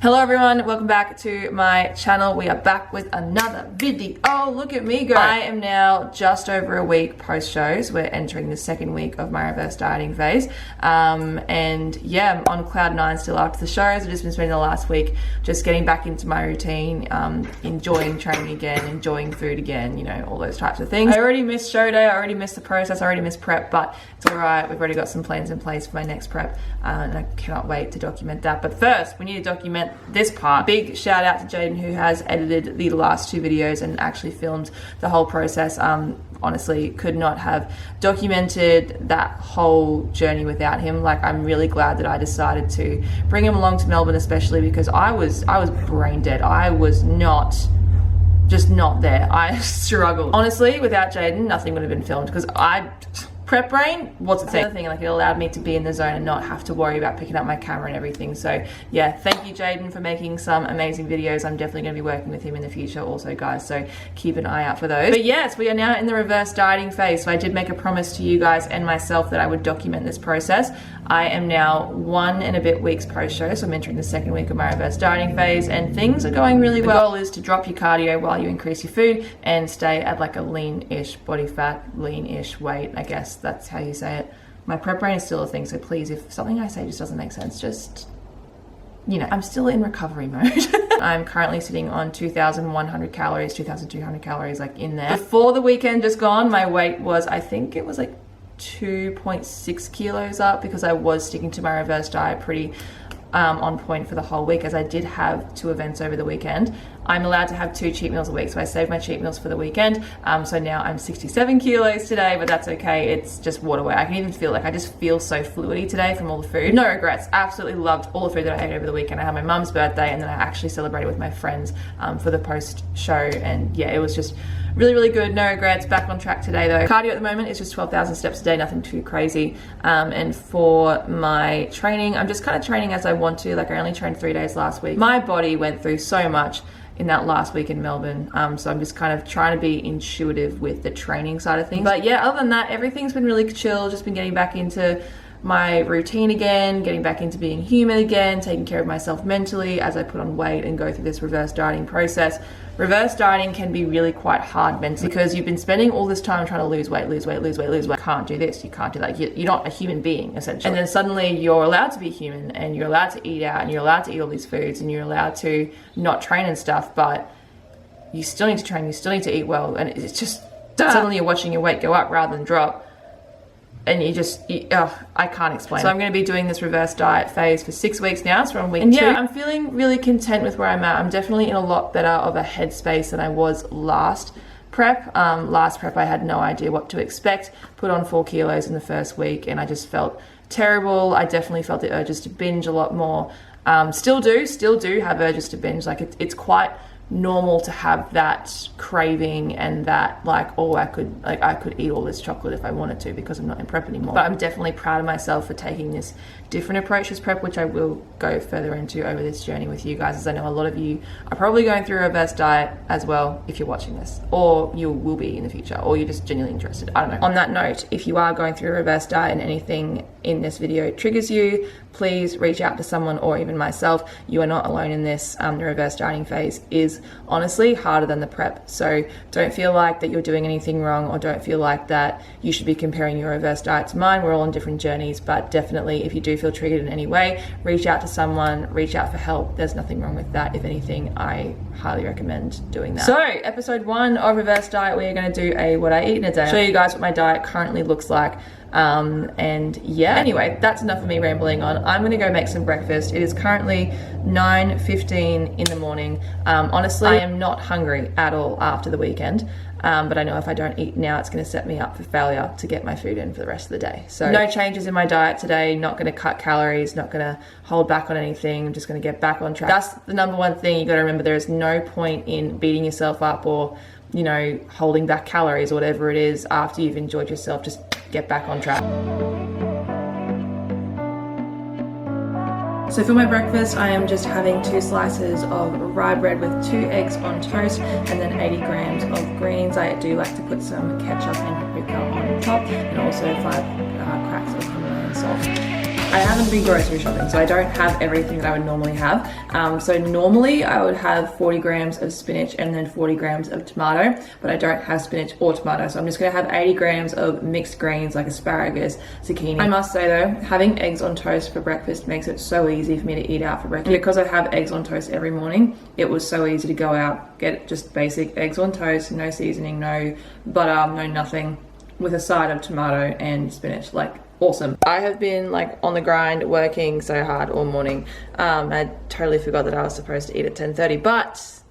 Hello everyone, welcome back to my channel. We are back with another video. Oh, look at me go. I am now just over a week post shows. We're entering the second week of my reverse dieting phase. And yeah, I'm on cloud 9 still after the shows. I've just been spending the last week just getting back into my routine, enjoying training again, enjoying food again, you know, all those types of things. I already missed show day, I already missed the process, I already missed prep, but it's all right. We've already got some plans in place for my next prep, and I cannot wait to document that. But first, we need to document this part. Big shout out to Jaden, who has edited the last 2 videos and actually filmed the whole process. Honestly, could not have documented that whole journey without him. Like, I'm really glad that I decided to bring him along to Melbourne, especially because I was brain dead. I was just not there. I struggled. Honestly, without Jaden, nothing would have been filmed because prep brain, what's it saying? Like, it allowed me to be in the zone and not have to worry about picking up my camera and everything. So yeah, thank you Jaden for making some amazing videos. I'm definitely going to be working with him in the future also, guys, so keep an eye out for those. But yes, we are now in the reverse dieting phase. So I did make a promise to you guys and myself that I would document this process. I am now 1 and a bit weeks post show, so I'm entering the second week of my reverse dieting phase and things are going really well. The goal is to drop your cardio while you increase your food and stay at like a lean-ish body fat, lean-ish weight, I guess that's how you say it. My prep brain is still a thing, so please, if something I say just doesn't make sense, just, you know, I'm still in recovery mode. I'm currently sitting on 2,100 calories, 2,200 calories, like in there. Before the weekend just gone, my weight was, I think it was like 2.6 kilos up because I was sticking to my reverse diet pretty on point for the whole week, as I did have 2 events over the weekend. I'm allowed to have 2 cheat meals a week, so I saved my cheat meals for the weekend. So now I'm 67 kilos today, but that's okay. It's just water weight. I can even feel like I just feel so fluidy today from all the food. No regrets. Absolutely loved all the food that I ate over the weekend. I had my mum's birthday and then I actually celebrated with my friends for the post show, and yeah, it was just really good. No regrets. Back on track today though. Cardio at the moment is just 12,000 steps a day, nothing too crazy. And for my training, I'm just kind of training as I want to. Like, I only trained 3 days last week. My body went through so much in that last week in Melbourne, so I'm just kind of trying to be intuitive with the training side of things. But yeah, other than that, everything's been really chill. Just been getting back into my routine again, getting back into being human again, taking care of myself mentally as I put on weight and go through this reverse dieting process. Reverse dieting can be really quite hard mentally because you've been spending all this time trying to lose weight. You can't do this, you can't do that. You're not a human being, essentially. And then suddenly you're allowed to be human and you're allowed to eat out and you're allowed to eat all these foods and you're allowed to not train and stuff, but you still need to train, you still need to eat well. And it's just, suddenly you're watching your weight go up rather than drop. And I can't explain. So I'm going to be doing this reverse diet phase for 6 weeks now. So we're on week 2. Yeah, I'm feeling really content with where I'm at. I'm definitely in a lot better of a headspace than I was last prep. Last prep, I had no idea what to expect. Put on 4 kilos in the first week and I just felt terrible. I definitely felt the urges to binge a lot more. Still do have urges to binge. Like, it's quite normal to have that craving and that, like, oh, I could eat all this chocolate if I wanted to because I'm not in prep anymore. But I'm definitely proud of myself for taking this different approach as prep, which I will go further into over this journey with you guys, as I know a lot of you are probably going through a reverse diet as well if you're watching this, or you will be in the future, or you're just genuinely interested. I don't know. On that note, if you are going through a reverse diet and anything in this video triggers you, please reach out to someone or even myself. You are not alone in this. The reverse dieting phase is honestly harder than the prep. So don't feel like that you're doing anything wrong, or don't feel like that you should be comparing your reverse diet to mine. We're all on different journeys, but definitely if you do feel triggered in any way, reach out to someone, reach out for help. There's nothing wrong with that. If anything, I highly recommend doing that. So episode 1 of reverse diet, we are going to do a what I eat in a day. I'll show you guys what my diet currently looks like. And yeah, anyway, that's enough of me rambling on. I'm gonna go make some breakfast. It is currently 9:15 in the morning. Honestly, I am not hungry at all after the weekend, but I know if I don't eat now, it's gonna set me up for failure to get my food in for the rest of the day. So no changes in my diet today, not gonna cut calories, not gonna hold back on anything. I'm just gonna get back on track. That's the number one thing you gotta remember. There is no point in beating yourself up or, you know, holding back calories or whatever it is after you've enjoyed yourself. Just get back on track. So for my breakfast, I am just having 2 slices of rye bread with 2 eggs on toast and then 80 grams of greens. I do like to put some ketchup and paprika on top, and also 5 cracks of Himalayan salt. I haven't been grocery shopping, so I don't have everything that I would normally have. So normally I would have 40 grams of spinach and then 40 grams of tomato, but I don't have spinach or tomato, so I'm just gonna have 80 grams of mixed greens like asparagus, zucchini. I must say though, having eggs on toast for breakfast makes it so easy for me to eat out for breakfast. And because I have eggs on toast every morning, it was so easy to go out, get just basic eggs on toast, no seasoning, no butter, no nothing, with a side of tomato and spinach. Like, awesome. I have been like on the grind working so hard all morning. I totally forgot that I was supposed to eat at 10:30, but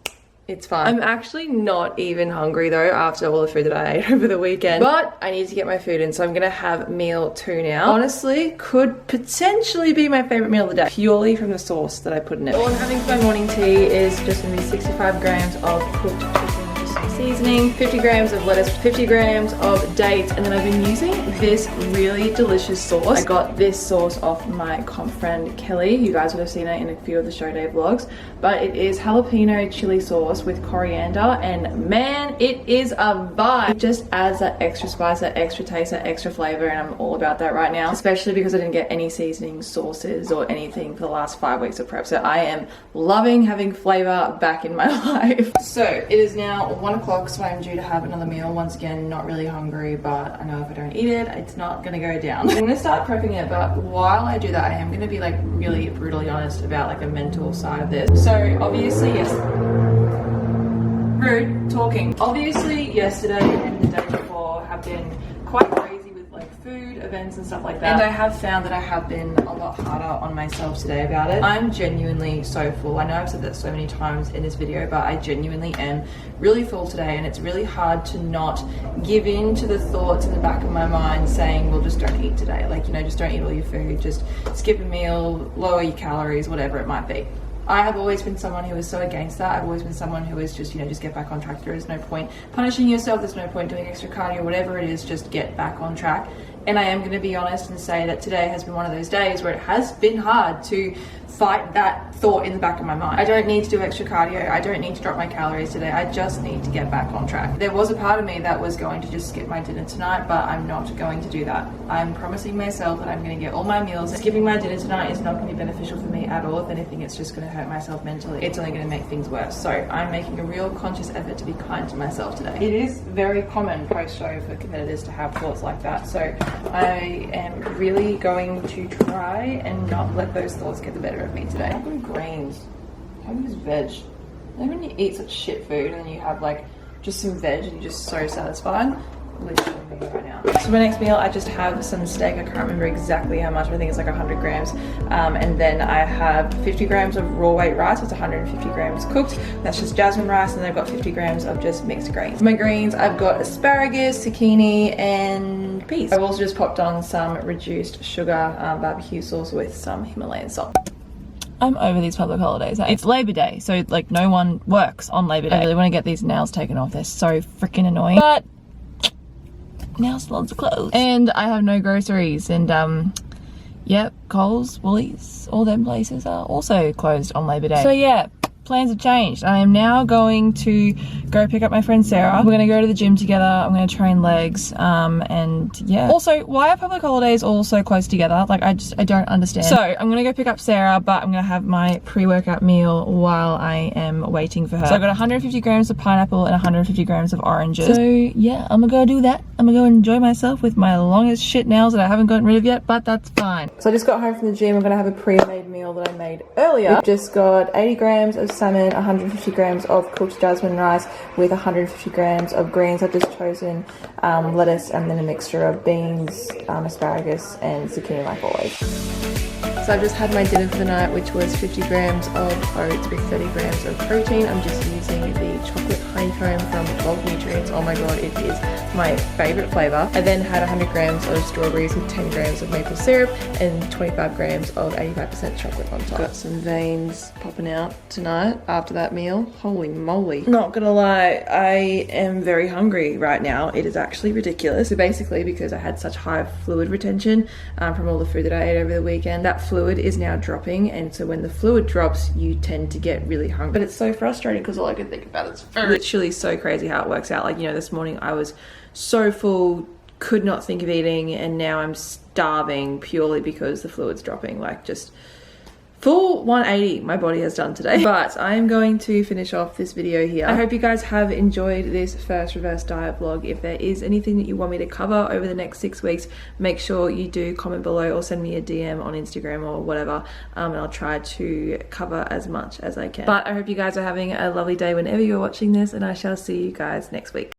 it's fine. I'm actually not even hungry though after all the food that I ate over the weekend, but I need to get my food in, so I'm gonna have meal 2 now. Honestly, could potentially be my favorite meal of the day, purely from the sauce that I put in it. All I'm having for my morning tea is just gonna be 65 grams of cooked chicken, some seasoning, 50 grams of lettuce, 50 grams of dates, and then I've been using this really delicious sauce. I got this sauce off my comp friend Kelly. You guys would have seen it in a few of the show day vlogs, but it is jalapeno chili sauce with coriander, and man, it is a vibe. It just adds that extra spice, that extra taste, that extra flavor, and I'm all about that right now, especially because I didn't get any seasoning sauces or anything for the last 5 weeks of prep, so I am loving having flavor back in my life. So it is now 1 o'clock, so I'm due to have another meal. Once again, not really hungry, but I know if I don't eat it, it's not gonna go down. I'm gonna start prepping it, but while I do that, I am gonna be like really brutally honest about like the mental side of this. So obviously, yes, rude talking. Obviously, yesterday and the day before have been quite crazy with like food events and stuff like that, and I have found that I have been a lot harder on myself today about it. I'm genuinely so full. I know I've said that so many times in this video, but I genuinely am really full today, and it's really hard to not give in to the thoughts in the back of my mind saying, well, just don't eat today, like, you know, just don't eat all your food, just skip a meal, lower your calories, whatever it might be. I have always been someone who is so against that. I've always been someone who is just, you know, just get back on track. There is no point punishing yourself. There's no point doing extra cardio, whatever it is, just get back on track. And I am going to be honest and say that today has been one of those days where it has been hard to fight that thought in the back of my mind. I don't need to do extra cardio. I don't need to drop my calories today. I just need to get back on track. There was a part of me that was going to just skip my dinner tonight, but I'm not going to do that. I'm promising myself that I'm going to get all my meals. Skipping my dinner tonight is not going to be beneficial for me at all. If anything, it's just going to hurt myself mentally. It's only going to make things worse. So I'm making a real conscious effort to be kind to myself today. It is very common post-show for competitors to have thoughts like that. So I am really going to try and not let those thoughts get the better of me today. How many greens? How many is veg? Like when you eat such shit food and then you have like just some veg and you're just so satisfied. Literally me right now. So my next meal, I just have some steak. I can't remember exactly how much, but I think it's like 100 grams. And then I have 50 grams of raw weight rice. It's 150 grams cooked. That's just jasmine rice. And then I've got 50 grams of just mixed greens. For my greens, I've got asparagus, zucchini, and peas. I've also just popped on some reduced sugar barbecue sauce with some Himalayan salt. I'm over these public holidays. It's Labor Day, so like no one works on Labor Day. I really want to get these nails taken off. They're so freaking annoying. But nail salons are closed. And I have no groceries. And yep, Coles, Woolies, all them places are also closed on Labor Day. So yeah, plans have changed. I am now going to go pick up my friend Sarah. We're gonna go to the gym together. I'm gonna train legs, and yeah. Also, why are public holidays all so close together? Like, I don't understand. So I'm gonna go pick up Sarah, but I'm gonna have my pre-workout meal while I am waiting for her. So I've got 150 grams of pineapple and 150 grams of oranges. So yeah, I'm gonna go do that. I'm gonna go enjoy myself with my longest shit nails that I haven't gotten rid of yet, but that's fine. So I just got home from the gym. I'm gonna have a pre-made meal that I made earlier. We've just got 80 grams of salmon, 150 grams of cooked jasmine rice with 150 grams of greens. I've just chosen lettuce and then a mixture of beans, asparagus and zucchini like always. So I've just had my dinner for the night, which was 50 grams of oats with 30 grams of protein. I'm just using the chocolate honeycomb from Bulk Nutrients. Oh my god, it is my favorite flavor. I then had 100 grams of strawberries with 10 grams of maple syrup and 25 grams of 85% chocolate on top. Got some veins popping out tonight after that meal. Holy moly. Not gonna lie, I am very hungry right now. It is actually ridiculous. So basically, because I had such high fluid retention from all the food that I ate over the weekend, that fluid is now dropping, and so when the fluid drops, you tend to get really hungry. But it's so frustrating because all I can think about is food. Literally so crazy how it works out. Like, you know, this morning I was so full, could not think of eating, and now I'm starving purely because the fluid's dropping. Like, just full 180 my body has done today. But I am going to finish off this video here. I hope you guys have enjoyed this first reverse diet vlog. If there is anything that you want me to cover over the next 6 weeks, make sure you do comment below or send me a DM on Instagram or whatever, and I'll try to cover as much as I can. But I hope you guys are having a lovely day whenever you're watching this, and I shall see you guys next week.